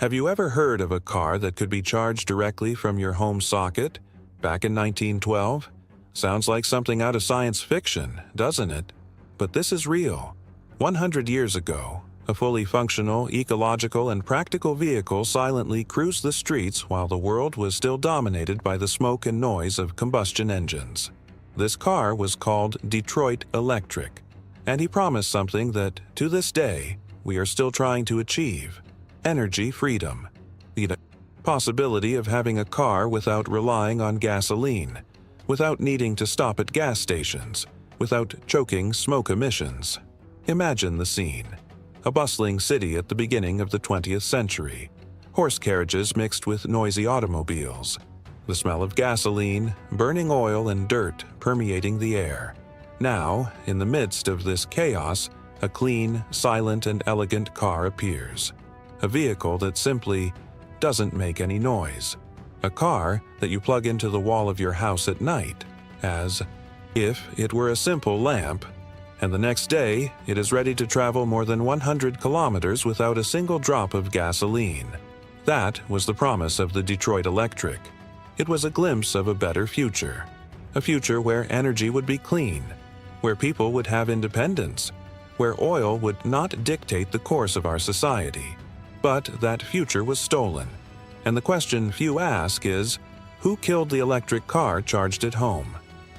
Have you ever heard of a car that could be charged directly from your home socket? Back in 1912? Sounds like something out of science fiction, doesn't it? But this is real. 100 years ago, a fully functional, ecological, and practical vehicle silently cruised the streets while the world was still dominated by the smoke and noise of combustion engines. This car was called Detroit Electric, and he promised something that, to this day, we are still trying to achieve: energy freedom. The possibility of having a car without relying on gasoline, without needing to stop at gas stations, without choking smoke emissions. Imagine the scene. A bustling city at the beginning of the 20th century. Horse carriages mixed with noisy automobiles. The smell of gasoline, burning oil, and dirt permeating the air. Now, in the midst of this chaos, a clean, silent, and elegant car appears. A vehicle that simply doesn't make any noise. A car that you plug into the wall of your house at night, as if it were a simple lamp, and the next day it is ready to travel more than 100 kilometers without a single drop of gasoline. That was the promise of the Detroit Electric. It was a glimpse of a better future. A future where energy would be clean, where people would have independence, where oil would not dictate the course of our society. But that future was stolen. And the question few ask is, who killed the electric car charged at home?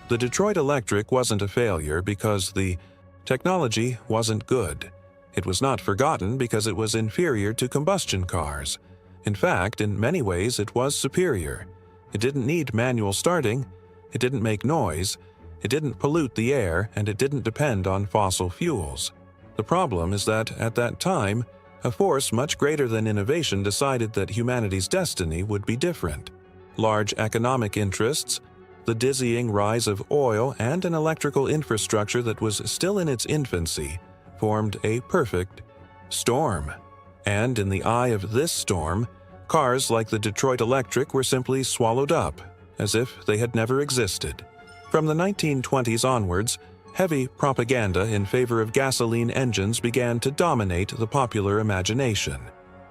The Detroit Electric wasn't a failure because the technology wasn't good. It was not forgotten because it was inferior to combustion cars. In fact, in many ways, it was superior. It didn't need manual starting, it didn't make noise, it didn't pollute the air, and it didn't depend on fossil fuels. The problem is that, at that time, a force much greater than innovation decided that humanity's destiny would be different. Large economic interests, the dizzying rise of oil, and an electrical infrastructure that was still in its infancy formed a perfect storm. And in the eye of this storm, cars like the Detroit Electric were simply swallowed up, as if they had never existed. From the 1920s onwards, heavy propaganda in favor of gasoline engines began to dominate the popular imagination.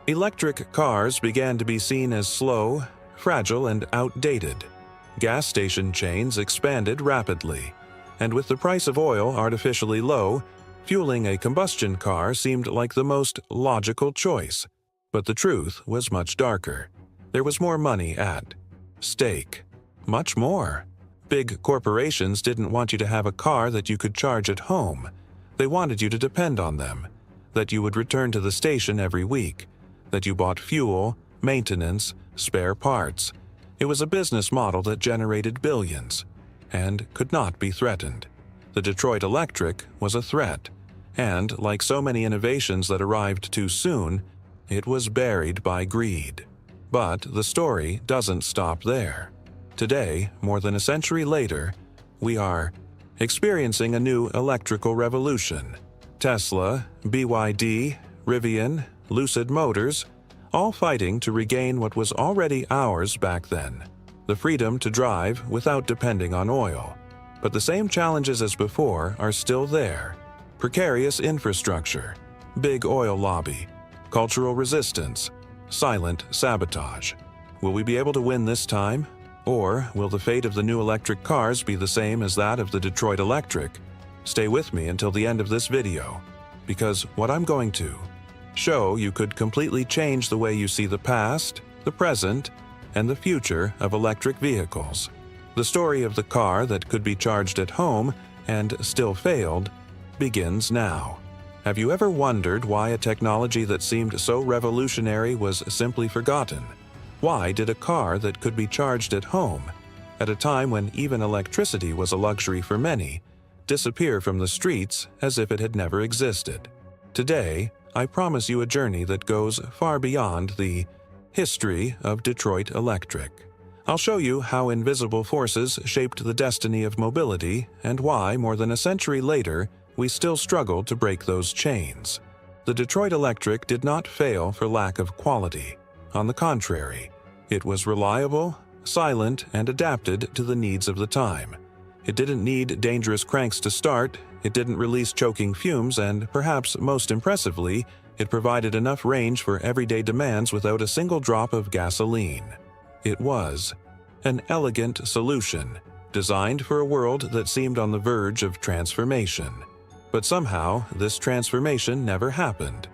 Electric cars began to be seen as slow, fragile, and outdated. Gas station chains expanded rapidly, and with the price of oil artificially low, fueling a combustion car seemed like the most logical choice. But the truth was much darker. There was more money at stake. Much more. Big corporations didn't want you to have a car that you could charge at home. They wanted you to depend on them, that you would return to the station every week, that you bought fuel, maintenance, spare parts. It was a business model that generated billions and could not be threatened. The Detroit Electric was a threat, and, like so many innovations that arrived too soon, it was buried by greed. But the story doesn't stop there. Today, more than a century later, we are experiencing a new electrical revolution. Tesla, BYD, Rivian, Lucid Motors, all fighting to regain what was already ours back then: the freedom to drive without depending on oil. But the same challenges as before are still there: precarious infrastructure, big oil lobby, cultural resistance, silent sabotage. Will we be able to win this time? Or will the fate of the new electric cars be the same as that of the Detroit Electric? Stay with me until the end of this video, because what I'm going to show you could completely change the way you see the past, the present, and the future of electric vehicles. The story of the car that could be charged at home and still failed begins now. Have you ever wondered why a technology that seemed so revolutionary was simply forgotten? Why did a car that could be charged at home, at a time when even electricity was a luxury for many, disappear from the streets as if it had never existed? Today, I promise you a journey that goes far beyond the history of Detroit Electric. I'll show you how invisible forces shaped the destiny of mobility and why, more than a century later, we still struggle to break those chains. The Detroit Electric did not fail for lack of quality. On the contrary, it was reliable, silent, and adapted to the needs of the time. It didn't need dangerous cranks to start, it didn't release choking fumes, and perhaps most impressively, It provided enough range for everyday demands without a single drop of gasoline. It was an elegant solution, designed for a world that seemed on the verge of transformation. But somehow, this transformation never happened.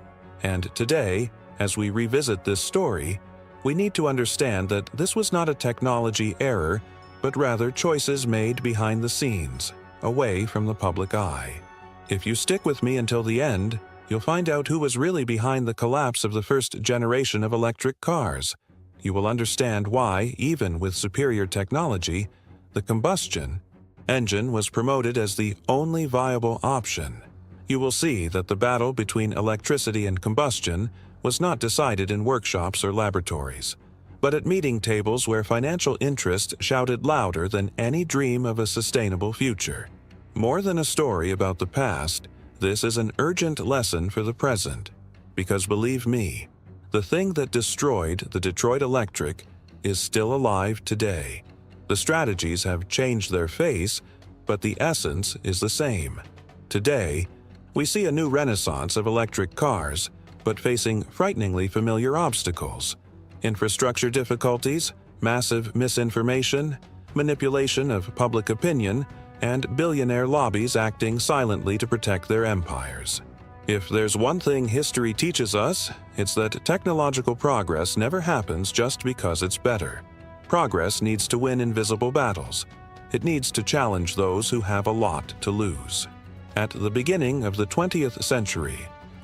And today, as we revisit this story, we need to understand that this was not a technology error, but rather choices made behind the scenes, away from the public eye. If you stick with me until the end, you'll find out who was really behind the collapse of the first generation of electric cars. You will understand why, even with superior technology, the combustion engine was promoted as the only viable option. You will see that the battle between electricity and combustion was not decided in workshops or laboratories, but at meeting tables where financial interest shouted louder than any dream of a sustainable future. More than a story about the past, this is an urgent lesson for the present. Because believe me, the thing that destroyed the Detroit Electric is still alive today. The strategies have changed their face, but the essence is the same. Today, we see a new renaissance of electric cars, but facing frighteningly familiar obstacles: infrastructure difficulties, massive misinformation, manipulation of public opinion, and billionaire lobbies acting silently to protect their empires. If there's one thing history teaches us, it's that technological progress never happens just because it's better. Progress needs to win invisible battles. It needs to challenge those who have a lot to lose. At the beginning of the 20th century,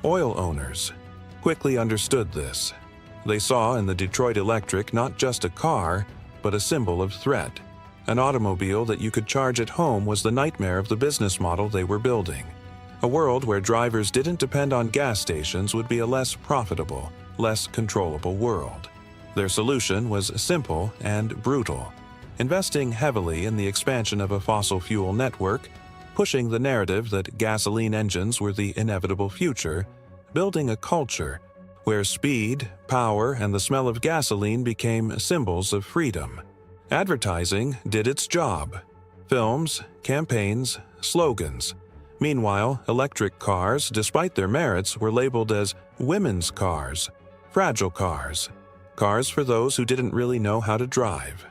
oil owners quickly understood this. They saw in the Detroit Electric not just a car, but a symbol of threat. An automobile that you could charge at home was the nightmare of the business model they were building. A world where drivers didn't depend on gas stations would be a less profitable, less controllable world. Their solution was simple and brutal: investing heavily in the expansion of a fossil fuel network, pushing the narrative that gasoline engines were the inevitable future, building a culture where speed, power, and the smell of gasoline became symbols of freedom. Advertising did its job: films, campaigns, slogans. Meanwhile, electric cars, despite their merits, were labeled as women's cars, fragile cars, cars for those who didn't really know how to drive.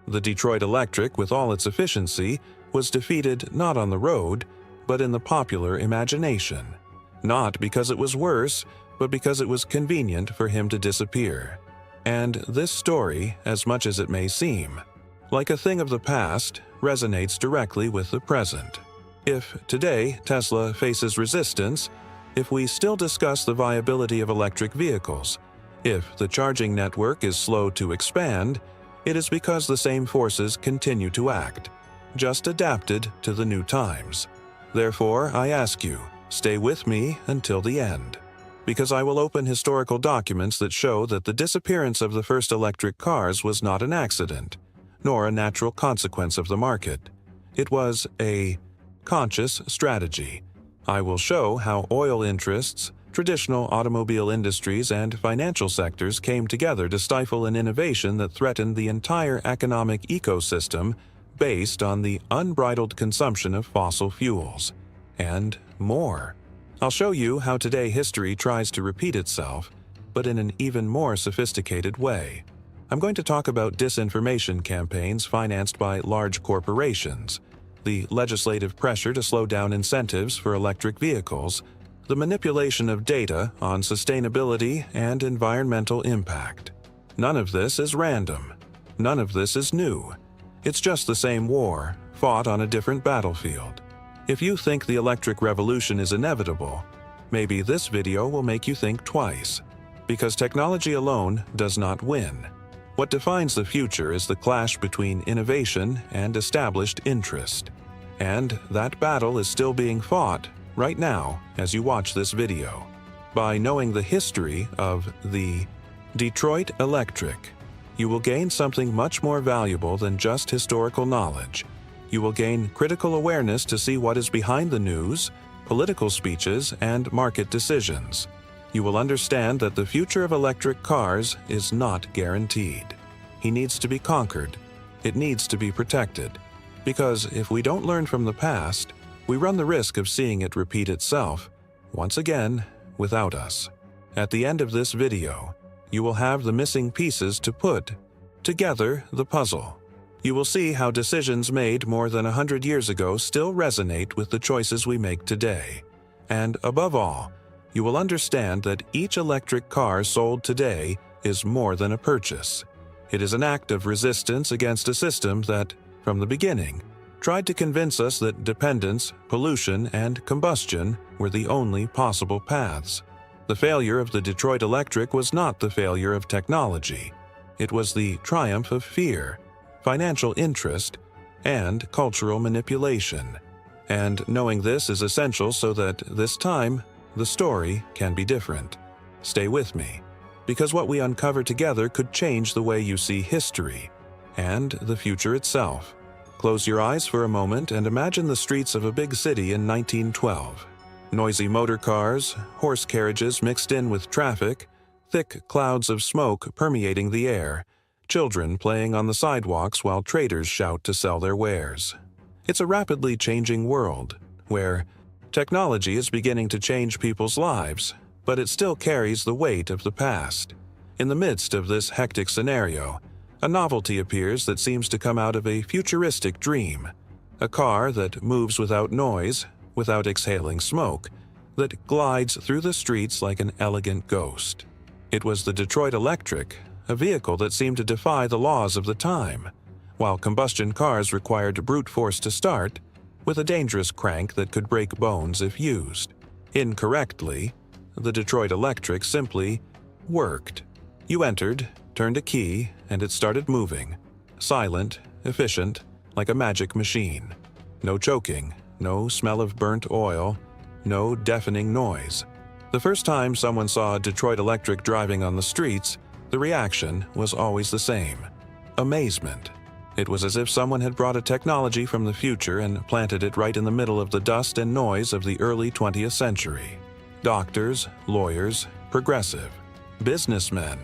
The Detroit Electric, with all its efficiency, was defeated not on the road, but in the popular imagination. Not because it was worse, but because it was convenient for him to disappear. And this story, as much as it may seem like a thing of the past, resonates directly with the present. If today Tesla faces resistance, if we still discuss the viability of electric vehicles, if the charging network is slow to expand, it is because the same forces continue to act, just adapted to the new times. Therefore, I ask you, stay with me until the end, because I will open historical documents that show that the disappearance of the first electric cars was not an accident, nor a natural consequence of the market. It was a conscious strategy. I will show how oil interests, traditional automobile industries, and financial sectors came together to stifle an innovation that threatened the entire economic ecosystem based on the unbridled consumption of fossil fuels, and more. I'll show you how today history tries to repeat itself, but in an even more sophisticated way. I'm going to talk about disinformation campaigns financed by large corporations, the legislative pressure to slow down incentives for electric vehicles, the manipulation of data on sustainability and environmental impact. None of this is random. None of this is new. It's just the same war, fought on a different battlefield. If you think the electric revolution is inevitable, maybe this video will make you think twice. Because technology alone does not win. What defines the future is the clash between innovation and established interest. And that battle is still being fought right now as you watch this video. By knowing the history of the Detroit Electric, you will gain something much more valuable than just historical knowledge. You will gain critical awareness to see what is behind the news, political speeches, and market decisions. You will understand that the future of electric cars is not guaranteed. He needs to be conquered. It needs to be protected. Because if we don't learn from the past, we run the risk of seeing it repeat itself, once again, without us. At the end of this video, you will have the missing pieces to put together the puzzle. You will see how decisions made more than 100 years ago still resonate with the choices we make today. And above all, you will understand that each electric car sold today is more than a purchase. It is an act of resistance against a system that, from the beginning, tried to convince us that dependence, pollution, and combustion were the only possible paths. The failure of the Detroit Electric was not the failure of technology. It was the triumph of fear, financial interest, and cultural manipulation. And knowing this is essential so that this time, the story can be different. Stay with me, because what we uncover together could change the way you see history and the future itself. Close your eyes for a moment and imagine the streets of a big city in 1912. Noisy motor cars, horse carriages mixed in with traffic, thick clouds of smoke permeating the air, children playing on the sidewalks while traders shout to sell their wares. It's a rapidly changing world, where technology is beginning to change people's lives, but it still carries the weight of the past. In the midst of this hectic scenario, a novelty appears that seems to come out of a futuristic dream. A car that moves without noise, without exhaling smoke, that glides through the streets like an elegant ghost. It was the Detroit Electric, a vehicle that seemed to defy the laws of the time. While combustion cars required brute force to start, with a dangerous crank that could break bones if used. Incorrectly, the Detroit Electric simply worked. You entered, turned a key, and it started moving. Silent, efficient, like a magic machine. No choking, no smell of burnt oil, no deafening noise. The first time someone saw a Detroit Electric driving on the streets, the reaction was always the same: amazement. It was as if someone had brought a technology from the future and planted it right in the middle of the dust and noise of the early 20th century. Doctors, lawyers, progressive, businessmen,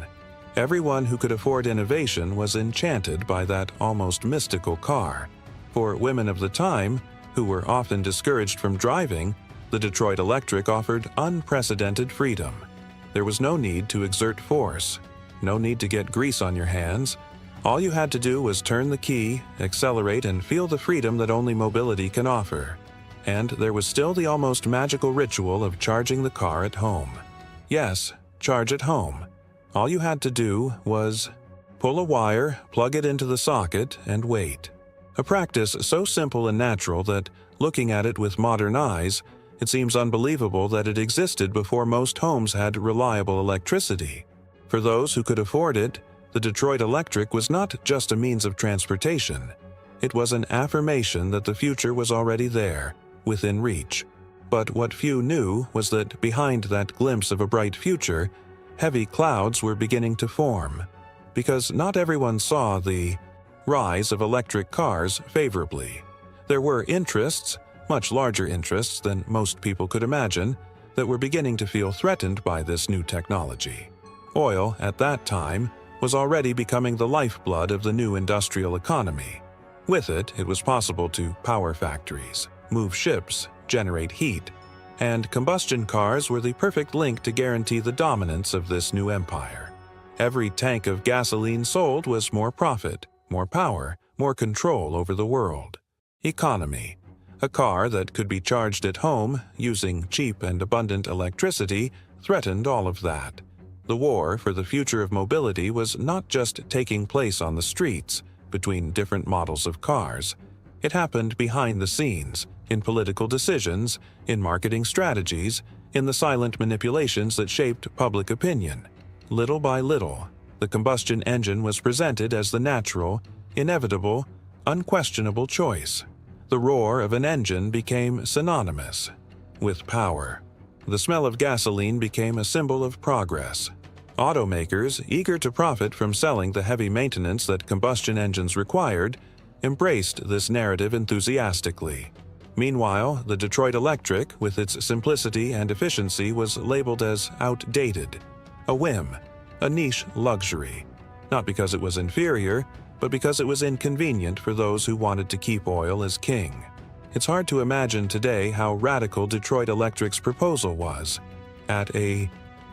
everyone who could afford innovation was enchanted by that almost mystical car. For women of the time, who were often discouraged from driving, the Detroit Electric offered unprecedented freedom. There was no need to exert force, no need to get grease on your hands. All you had to do was turn the key, accelerate, and feel the freedom that only mobility can offer. And there was still the almost magical ritual of charging the car at home. Yes, charge at home. All you had to do was pull a wire, plug it into the socket, and wait. A practice so simple and natural that, looking at it with modern eyes, it seems unbelievable that it existed before most homes had reliable electricity. For those who could afford it, the Detroit Electric was not just a means of transportation. It was an affirmation that the future was already there, within reach. But what few knew was that behind that glimpse of a bright future, heavy clouds were beginning to form. Because not everyone saw the rise of electric cars favorably. There were interests, much larger interests than most people could imagine, that were beginning to feel threatened by this new technology. Oil, at that time, was already becoming the lifeblood of the new industrial economy. With it, it was possible to power factories, move ships, generate heat, and combustion cars were the perfect link to guarantee the dominance of this new empire. Every tank of gasoline sold was more profit, more power, more control over the world. Economy. A car that could be charged at home, using cheap and abundant electricity, threatened all of that. The war for the future of mobility was not just taking place on the streets, between different models of cars. It happened behind the scenes, in political decisions, in marketing strategies, in the silent manipulations that shaped public opinion. Little by little, the combustion engine was presented as the natural, inevitable, unquestionable choice. The roar of an engine became synonymous with power. The smell of gasoline became a symbol of progress. Automakers, eager to profit from selling the heavy maintenance that combustion engines required, embraced this narrative enthusiastically. Meanwhile, the Detroit Electric, with its simplicity and efficiency, was labeled as outdated, a whim, a niche luxury, not because it was inferior, but because it was inconvenient for those who wanted to keep oil as king. It's hard to imagine today how radical Detroit Electric's proposal was. At a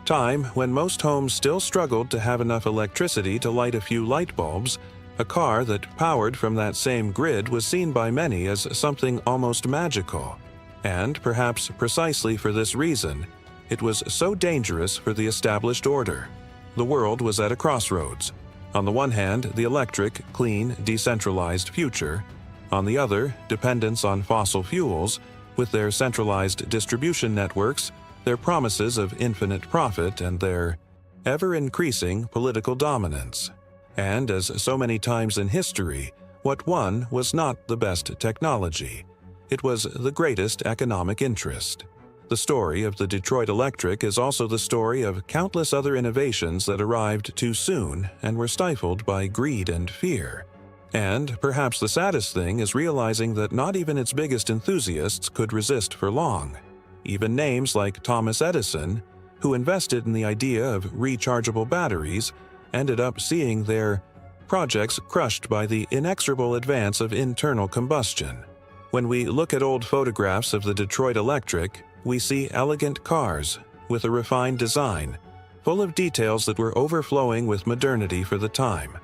time when most homes still struggled to have enough electricity to light a few light bulbs, a car that powered from that same grid was seen by many as something almost magical. And perhaps precisely for this reason, it was so dangerous for the established order. The world was at a crossroads. On the one hand, the electric, clean, decentralized future. On the other, dependence on fossil fuels, with their centralized distribution networks, their promises of infinite profit, and their ever-increasing political dominance. And as so many times in history, what won was not the best technology. It was the greatest economic interest. The story of the Detroit Electric is also the story of countless other innovations that arrived too soon and were stifled by greed and fear. And perhaps the saddest thing is realizing that not even its biggest enthusiasts could resist for long. Even names like Thomas Edison, who invested in the idea of rechargeable batteries, ended up seeing their projects crushed by the inexorable advance of internal combustion. When we look at old photographs of the Detroit Electric, we see elegant cars with a refined design, full of details that were overflowing with modernity for the time.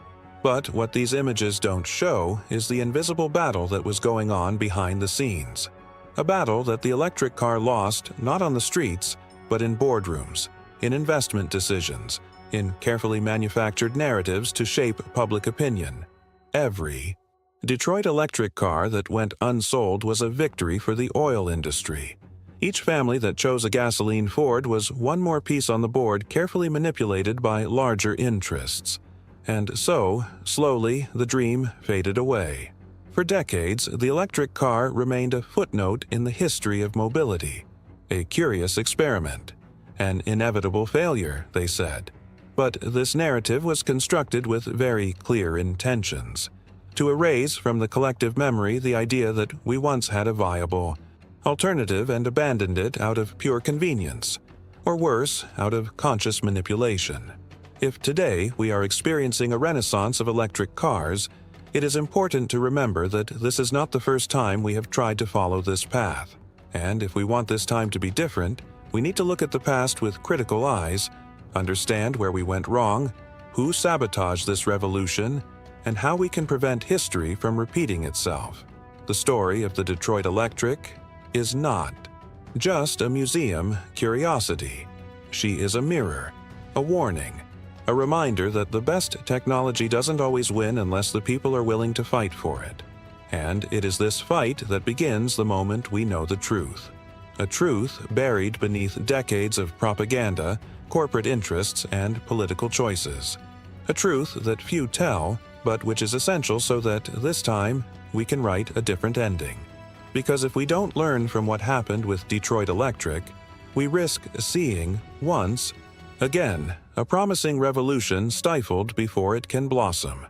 But what these images don't show is the invisible battle that was going on behind the scenes. A battle that the electric car lost not on the streets, but in boardrooms, in investment decisions, in carefully manufactured narratives to shape public opinion. Every Detroit Electric car that went unsold was a victory for the oil industry. Each family that chose a gasoline Ford was one more piece on the board carefully manipulated by larger interests. And so, slowly, the dream faded away. For decades, the electric car remained a footnote in the history of mobility. A curious experiment. An inevitable failure, they said. But this narrative was constructed with very clear intentions. To erase from the collective memory the idea that we once had a viable alternative and abandoned it out of pure convenience, or worse, out of conscious manipulation. If today we are experiencing a renaissance of electric cars, it is important to remember that this is not the first time we have tried to follow this path. And if we want this time to be different, we need to look at the past with critical eyes, understand where we went wrong, who sabotaged this revolution, and how we can prevent history from repeating itself. The story of the Detroit Electric is not just a museum curiosity. She is a mirror, a warning, a reminder that the best technology doesn't always win unless the people are willing to fight for it. And it is this fight that begins the moment we know the truth. A truth buried beneath decades of propaganda, corporate interests, and political choices. A truth that few tell, but which is essential so that this time we can write a different ending. Because if we don't learn from what happened with Detroit Electric, we risk seeing, once again, a promising revolution stifled before it can blossom.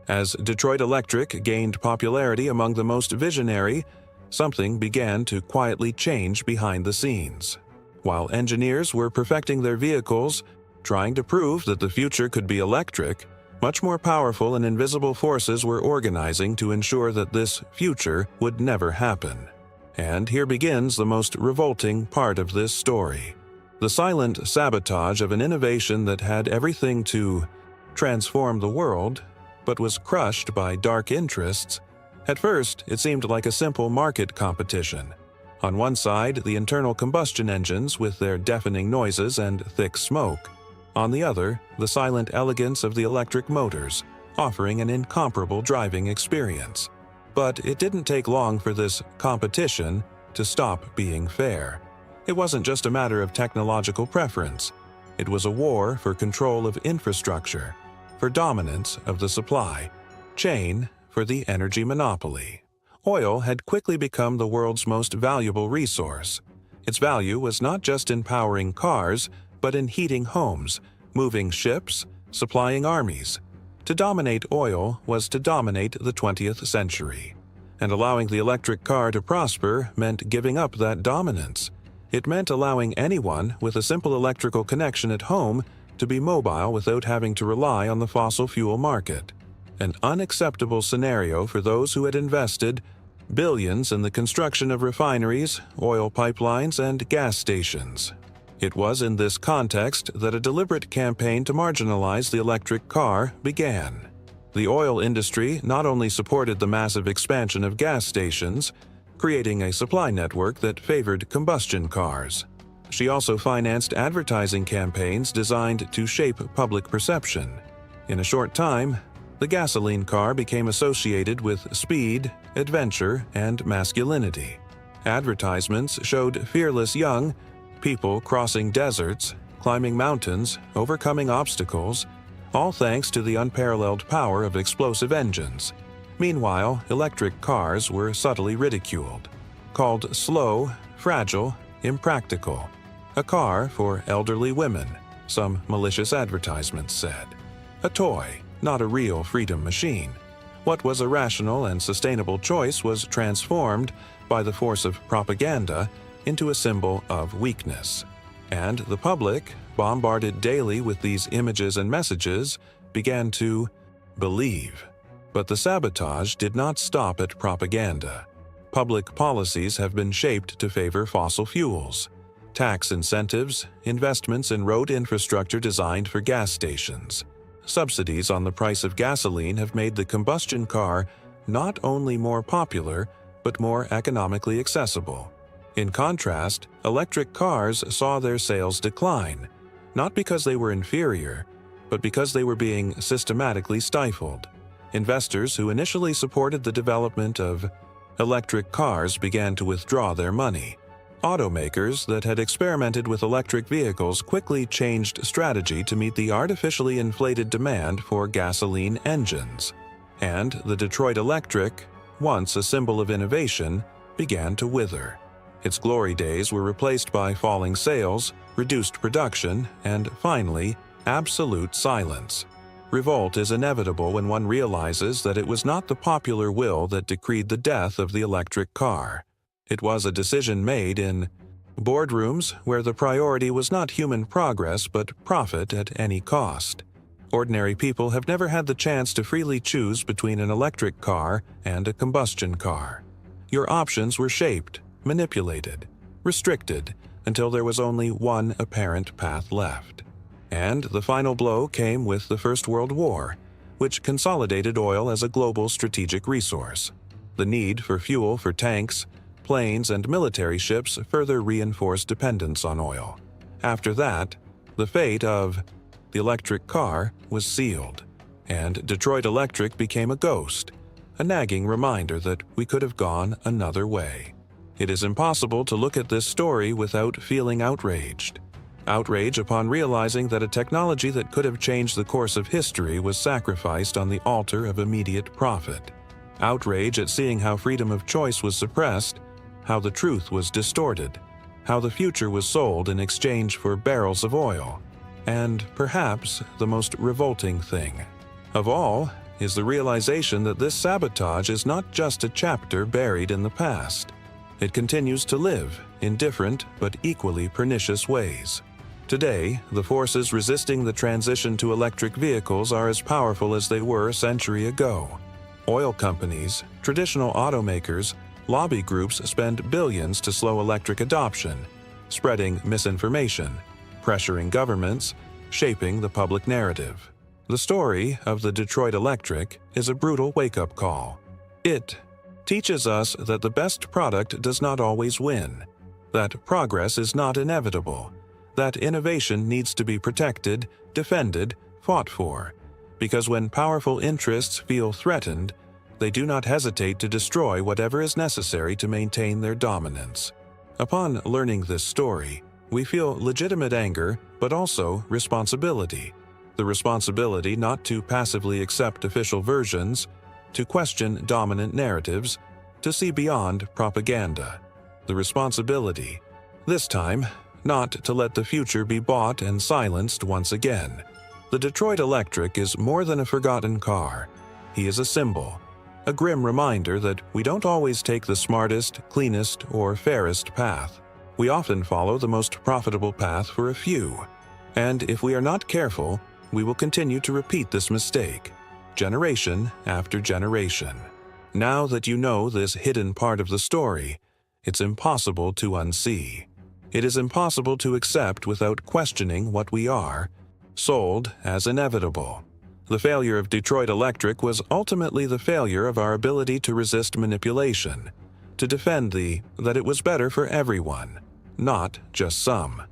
As Detroit Electric gained popularity among the most visionary, something began to quietly change behind the scenes. While engineers were perfecting their vehicles, trying to prove that the future could be electric, much more powerful and invisible forces were organizing to ensure that this future would never happen. And here begins the most revolting part of this story. The silent sabotage of an innovation that had everything to transform the world, but was crushed by dark interests. At first, it seemed like a simple market competition. On one side, the internal combustion engines with their deafening noises and thick smoke. On the other, the silent elegance of the electric motors, offering an incomparable driving experience. But it didn't take long for this competition to stop being fair. It wasn't just a matter of technological preference. It was a war for control of infrastructure, for dominance of the supply chain, for the energy monopoly. Oil had quickly become the world's most valuable resource. Its value was not just in powering cars, but in heating homes, moving ships, supplying armies. To dominate oil was to dominate the 20th century. And allowing the electric car to prosper meant giving up that dominance. It meant allowing anyone with a simple electrical connection at home to be mobile without having to rely on the fossil fuel market. An unacceptable scenario for those who had invested billions in the construction of refineries, oil pipelines, and gas stations. It was in this context that a deliberate campaign to marginalize the electric car began. The oil industry not only supported the massive expansion of gas stations, creating a supply network that favored combustion cars. She also financed advertising campaigns designed to shape public perception. In a short time, the gasoline car became associated with speed, adventure, and masculinity. Advertisements showed fearless young people crossing deserts, climbing mountains, overcoming obstacles, all thanks to the unparalleled power of explosive engines. Meanwhile, electric cars were subtly ridiculed, called slow, fragile, impractical. A car for elderly women, some malicious advertisements said. A toy, not a real freedom machine. What was a rational and sustainable choice was transformed by the force of propaganda into a symbol of weakness. And the public, bombarded daily with these images and messages, began to believe. But the sabotage did not stop at propaganda. Public policies have been shaped to favor fossil fuels. Tax incentives, investments in road infrastructure designed for gas stations. Subsidies on the price of gasoline have made the combustion car not only more popular, but more economically accessible. In contrast, electric cars saw their sales decline, not because they were inferior, but because they were being systematically stifled. Investors who initially supported the development of electric cars began to withdraw their money. Automakers that had experimented with electric vehicles quickly changed strategy to meet the artificially inflated demand for gasoline engines. And the Detroit Electric, once a symbol of innovation, began to wither. Its glory days were replaced by falling sales, reduced production, and finally, absolute silence. Revolt is inevitable when one realizes that it was not the popular will that decreed the death of the electric car. It was a decision made in boardrooms where the priority was not human progress but profit at any cost. Ordinary people have never had the chance to freely choose between an electric car and a combustion car. Your options were shaped, manipulated, restricted, until there was only one apparent path left. And the final blow came with the First World War, which consolidated oil as a global strategic resource. The need for fuel for tanks, planes, and military ships further reinforced dependence on oil. After that, the fate of the electric car was sealed, and Detroit Electric became a ghost, a nagging reminder that we could have gone another way. It is impossible to look at this story without feeling outraged. Outrage upon realizing that a technology that could have changed the course of history was sacrificed on the altar of immediate profit. Outrage at seeing how freedom of choice was suppressed, how the truth was distorted, how the future was sold in exchange for barrels of oil. And perhaps the most revolting thing of all is the realization that this sabotage is not just a chapter buried in the past. It continues to live in different but equally pernicious ways. Today, the forces resisting the transition to electric vehicles are as powerful as they were a century ago. Oil companies, traditional automakers, lobby groups spend billions to slow electric adoption, spreading misinformation, pressuring governments, shaping the public narrative. The story of the Detroit Electric is a brutal wake-up call. It teaches us that the best product does not always win, that progress is not inevitable, that innovation needs to be protected, defended, fought for, because when powerful interests feel threatened, they do not hesitate to destroy whatever is necessary to maintain their dominance. Upon learning this story, we feel legitimate anger, but also responsibility. The responsibility not to passively accept official versions, to question dominant narratives, to see beyond propaganda. The responsibility, this time, not to let the future be bought and silenced once again. The Detroit Electric is more than a forgotten car. He is a symbol, a grim reminder that we don't always take the smartest, cleanest, or fairest path. We often follow the most profitable path for a few. And if we are not careful, we will continue to repeat this mistake, generation after generation. Now that you know this hidden part of the story, it's impossible to unsee. It is impossible to accept without questioning what we are, sold as inevitable. The failure of Detroit Electric was ultimately the failure of our ability to resist manipulation, to defend that it was better for everyone, not just some.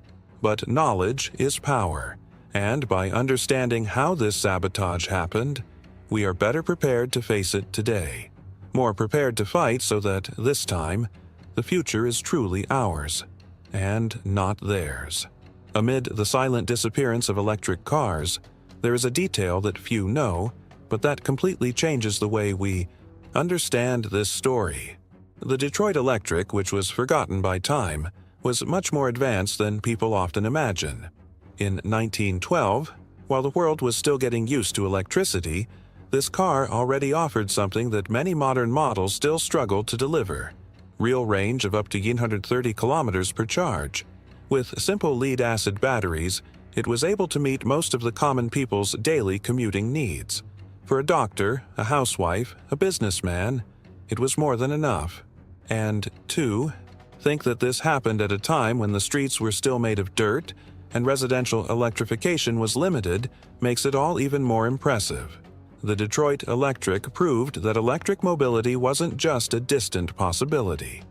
But knowledge is power, and by understanding how this sabotage happened, we are better prepared to face it today, more prepared to fight so that, this time, the future is truly ours, and not theirs. Amid the silent disappearance of electric cars, there is a detail that few know, but that completely changes the way we understand this story. The Detroit Electric, which was forgotten by time, was much more advanced than people often imagine. In 1912, while the world was still getting used to electricity, this car already offered something that many modern models still struggle to deliver: real range of up to 130 kilometers per charge. With simple lead-acid batteries, it was able to meet most of the common people's daily commuting needs. For a doctor, a housewife, a businessman, it was more than enough. And, two, think that this happened at a time when the streets were still made of dirt and residential electrification was limited makes it all even more impressive. The Detroit Electric proved that electric mobility wasn't just a distant possibility.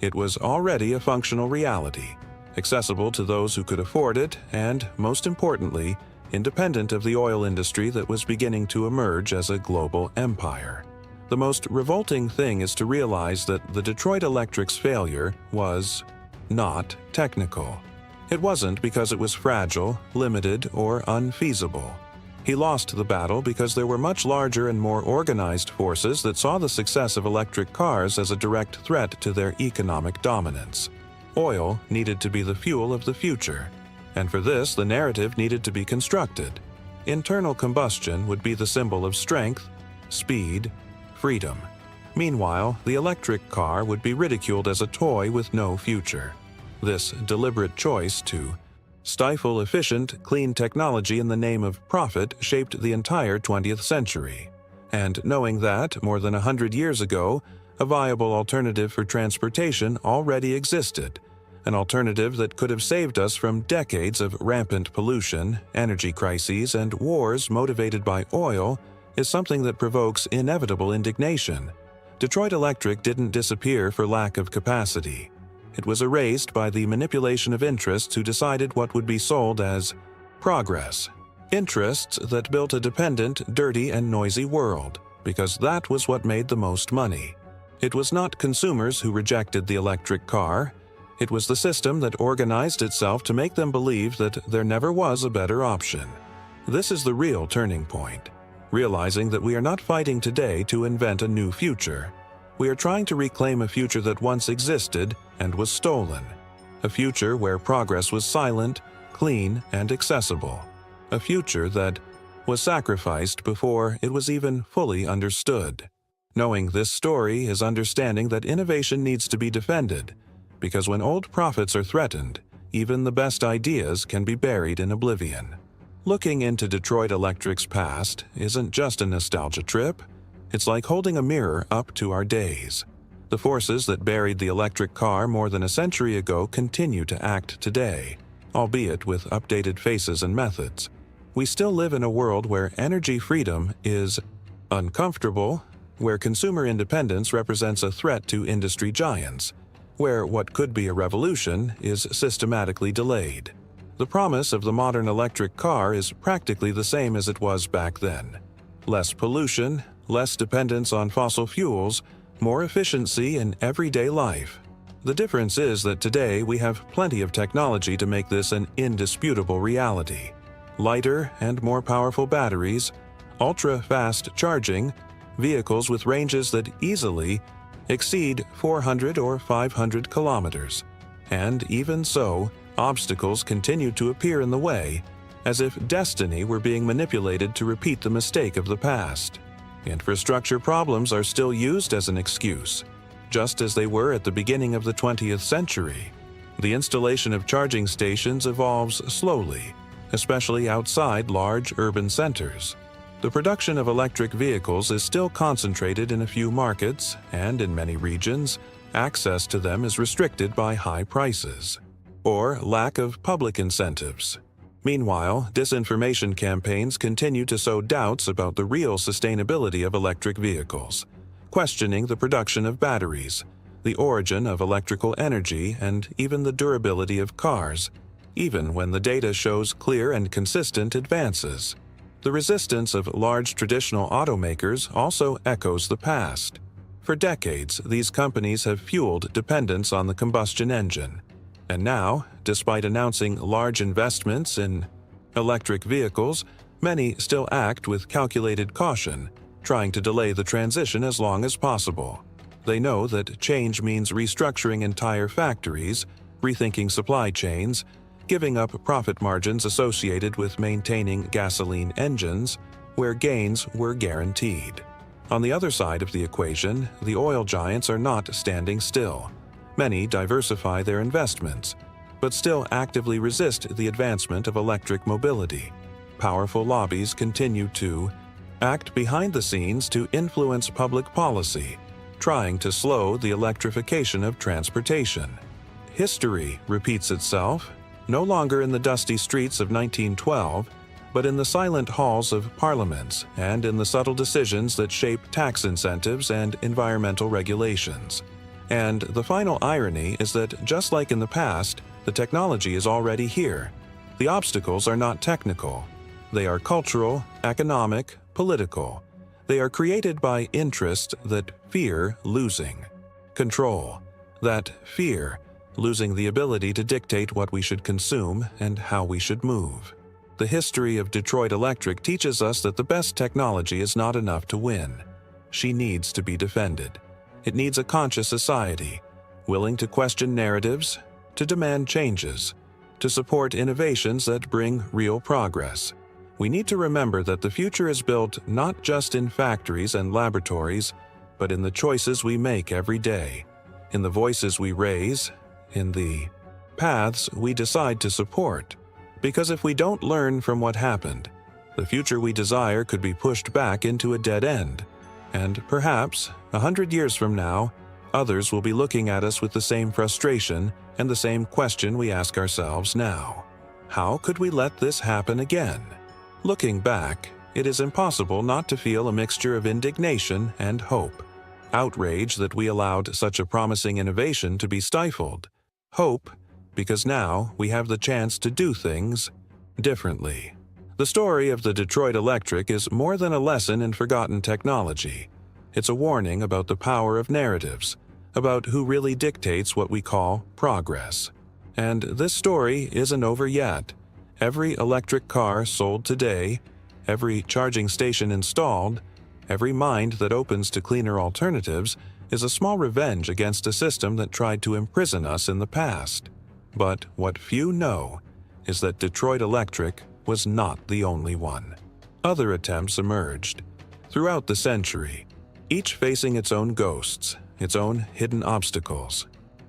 It was already a functional reality, accessible to those who could afford it and, most importantly, independent of the oil industry that was beginning to emerge as a global empire. The most revolting thing is to realize that the Detroit Electric's failure was not technical. It wasn't because it was fragile, limited, or unfeasible. He lost the battle because there were much larger and more organized forces that saw the success of electric cars as a direct threat to their economic dominance. Oil needed to be the fuel of the future, and for this the narrative needed to be constructed. Internal combustion would be the symbol of strength, speed, freedom. Meanwhile, the electric car would be ridiculed as a toy with no future. This deliberate choice to stifle efficient, clean technology in the name of profit shaped the entire 20th century. And knowing that, more than 100 years ago, a viable alternative for transportation already existed, an alternative that could have saved us from decades of rampant pollution, energy crises, and wars motivated by oil, is something that provokes inevitable indignation. Detroit Electric didn't disappear for lack of capacity. It was erased by the manipulation of interests who decided what would be sold as progress. Interests that built a dependent, dirty, and noisy world, because that was what made the most money. It was not consumers who rejected the electric car. It was the system that organized itself to make them believe that there never was a better option. This is the real turning point. Realizing that we are not fighting today to invent a new future. We are trying to reclaim a future that once existed and was stolen. A future where progress was silent, clean, and accessible. A future that was sacrificed before it was even fully understood. Knowing this story is understanding that innovation needs to be defended, because when old profits are threatened, even the best ideas can be buried in oblivion. Looking into Detroit Electric's past isn't just a nostalgia trip. It's like holding a mirror up to our days. The forces that buried the electric car more than a century ago continue to act today, albeit with updated faces and methods. We still live in a world where energy freedom is uncomfortable, where consumer independence represents a threat to industry giants, where what could be a revolution is systematically delayed. The promise of the modern electric car is practically the same as it was back then. Less pollution, less dependence on fossil fuels, more efficiency in everyday life. The difference is that today we have plenty of technology to make this an indisputable reality. Lighter and more powerful batteries, ultra-fast charging, vehicles with ranges that easily exceed 400 or 500 kilometers. And even so, obstacles continue to appear in the way, as if destiny were being manipulated to repeat the mistake of the past. Infrastructure problems are still used as an excuse, just as they were at the beginning of the 20th century. The installation of charging stations evolves slowly, especially outside large urban centers. The production of electric vehicles is still concentrated in a few markets, and in many regions, access to them is restricted by high prices. or lack of public incentives. Meanwhile, disinformation campaigns continue to sow doubts about the real sustainability of electric vehicles, questioning the production of batteries, the origin of electrical energy, and even the durability of cars, even when the data shows clear and consistent advances. The resistance of large traditional automakers also echoes the past. For decades, these companies have fueled dependence on the combustion engine. And now, despite announcing large investments in electric vehicles, many still act with calculated caution, trying to delay the transition as long as possible. They know that change means restructuring entire factories, rethinking supply chains, giving up profit margins associated with maintaining gasoline engines, where gains were guaranteed. On the other side of the equation, the oil giants are not standing still. Many diversify their investments, but still actively resist the advancement of electric mobility. Powerful lobbies continue to act behind the scenes to influence public policy, trying to slow the electrification of transportation. History repeats itself, no longer in the dusty streets of 1912, but in the silent halls of parliaments and in the subtle decisions that shape tax incentives and environmental regulations. And the final irony is that, just like in the past, the technology is already here. The obstacles are not technical. They are cultural, economic, political. They are created by interests that fear losing. Control. That fear losing the ability to dictate what we should consume and how we should move. The history of Detroit Electric teaches us that the best technology is not enough to win. She needs to be defended. It needs a conscious society, willing to question narratives, to demand changes, to support innovations that bring real progress. We need to remember that the future is built not just in factories and laboratories, but in the choices we make every day, in the voices we raise, in the paths we decide to support. Because if we don't learn from what happened, the future we desire could be pushed back into a dead end. And perhaps, 100 years from now, others will be looking at us with the same frustration and the same question we ask ourselves now. How could we let this happen again? Looking back, it is impossible not to feel a mixture of indignation and hope. Outrage that we allowed such a promising innovation to be stifled. Hope, because now we have the chance to do things differently. The story of the Detroit Electric is more than a lesson in forgotten technology. It's a warning about the power of narratives, about who really dictates what we call progress. And this story isn't over yet. Every electric car sold today, every charging station installed, every mind that opens to cleaner alternatives is a small revenge against a system that tried to imprison us in the past. But what few know is that Detroit Electric was not the only one. Other attempts emerged throughout the century, each facing its own ghosts, its own hidden obstacles.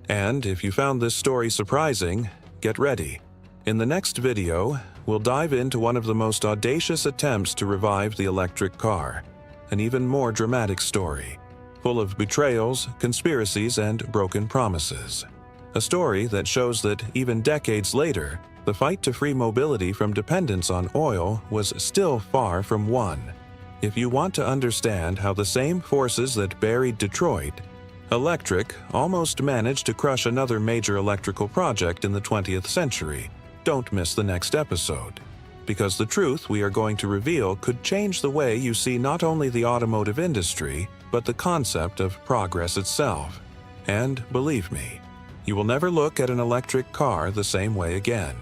And if you found this story surprising, get ready. In the next video, we'll dive into one of the most audacious attempts to revive the electric car, an even more dramatic story, full of betrayals, conspiracies, and broken promises. A story that shows that even decades later, the fight to free mobility from dependence on oil was still far from won. If you want to understand how the same forces that buried Detroit, electric almost managed to crush another major electrical project in the 20th century, don't miss the next episode. Because the truth we are going to reveal could change the way you see not only the automotive industry, but the concept of progress itself. And believe me, you will never look at an electric car the same way again.